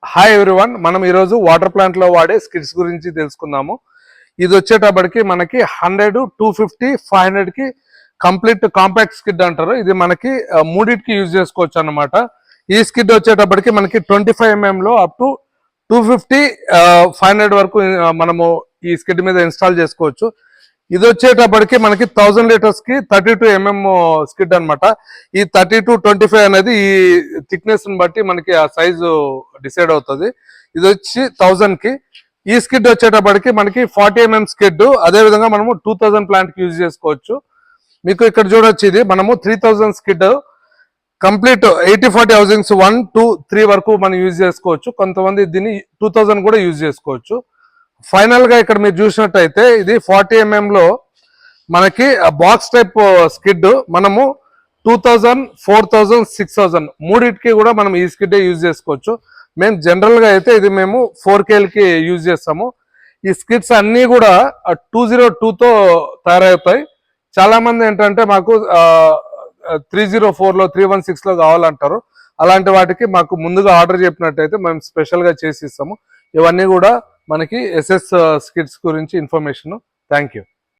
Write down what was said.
Hi everyone, మనం ఈరోజు water plant లో వాడే స్కిడ్స్ గురించి తెలుసుకుందాము. ఇది వచ్చేటప్పటికి మనకి 100, 250, 500 కి కంప్లీట్ కాంపాక్ట్ స్కిడ్ అంటారు. ఇది మనకి మూడింటికి యూజ్ చేసుకోవచ్చు అన్నమాట. ఈ స్కిడ్ వచ్చేటప్పటికి మనకి 25 mm లో అప్ టు 250, 500 వరకు మనము ఈ స్కిడ్ మీద ఇన్స్టాల్ చేసుకోవచ్చు. ఇది వచ్చేటప్పటికి మనకి 1000 లీటర్స్ కి 32 mm స్కిడ్ అనమాట. ఈ 32-25 అనేది ఈ థిక్నెస్ ని బట్టి మనకి ఆ సైజు డిసైడ్ అవుతుంది. ఇది వచ్చి 1000 కి. ఈ స్కిడ్ వచ్చేటప్పటికి మనకి 40 mm స్కిడ్. అదే విధంగా మనము 2000 ప్లాంట్ కి యూజ్ చేసుకోవచ్చు. మీకు ఇక్కడ చూడొచ్చు, ఇది మనము 3000 స్కిడ్ కంప్లీట్ 80-40 హౌసింగ్స్ 1, 2, 3 వరకు మనం యూజ్ చేసుకోవచ్చు. కొంతమంది దీన్ని 2000 కూడా యూజ్ చేసుకోవచ్చు. ఫైనల్ గా ఇక్కడ మీరు చూసినట్టయితే ఇది 40 mm లో మనకి బాక్స్ టైప్ స్కిడ్. మనము 2000, 4000, 6000 మూడింటికి కూడా మనం ఈ స్కిడ్ యూజ్ చేసుకోవచ్చు. మేము జనరల్ గా అయితే ఇది మేము 4KL కి యూజ్ చేస్తాము. ఈ స్కిడ్స్ అన్ని కూడా 202తో తయారవుతాయి. చాలా మంది ఏంటంటే మాకు 304లో 316లో కావాలంటారు. అలాంటి వాటికి మాకు ముందుగా ఆర్డర్ చెప్పినట్టయితే మేము స్పెషల్ గా చేసి ఇస్తాము. ఇవన్నీ కూడా మనకి SS స్కిడ్స్ గురించి ఇన్ఫర్మేషన్. Thank you.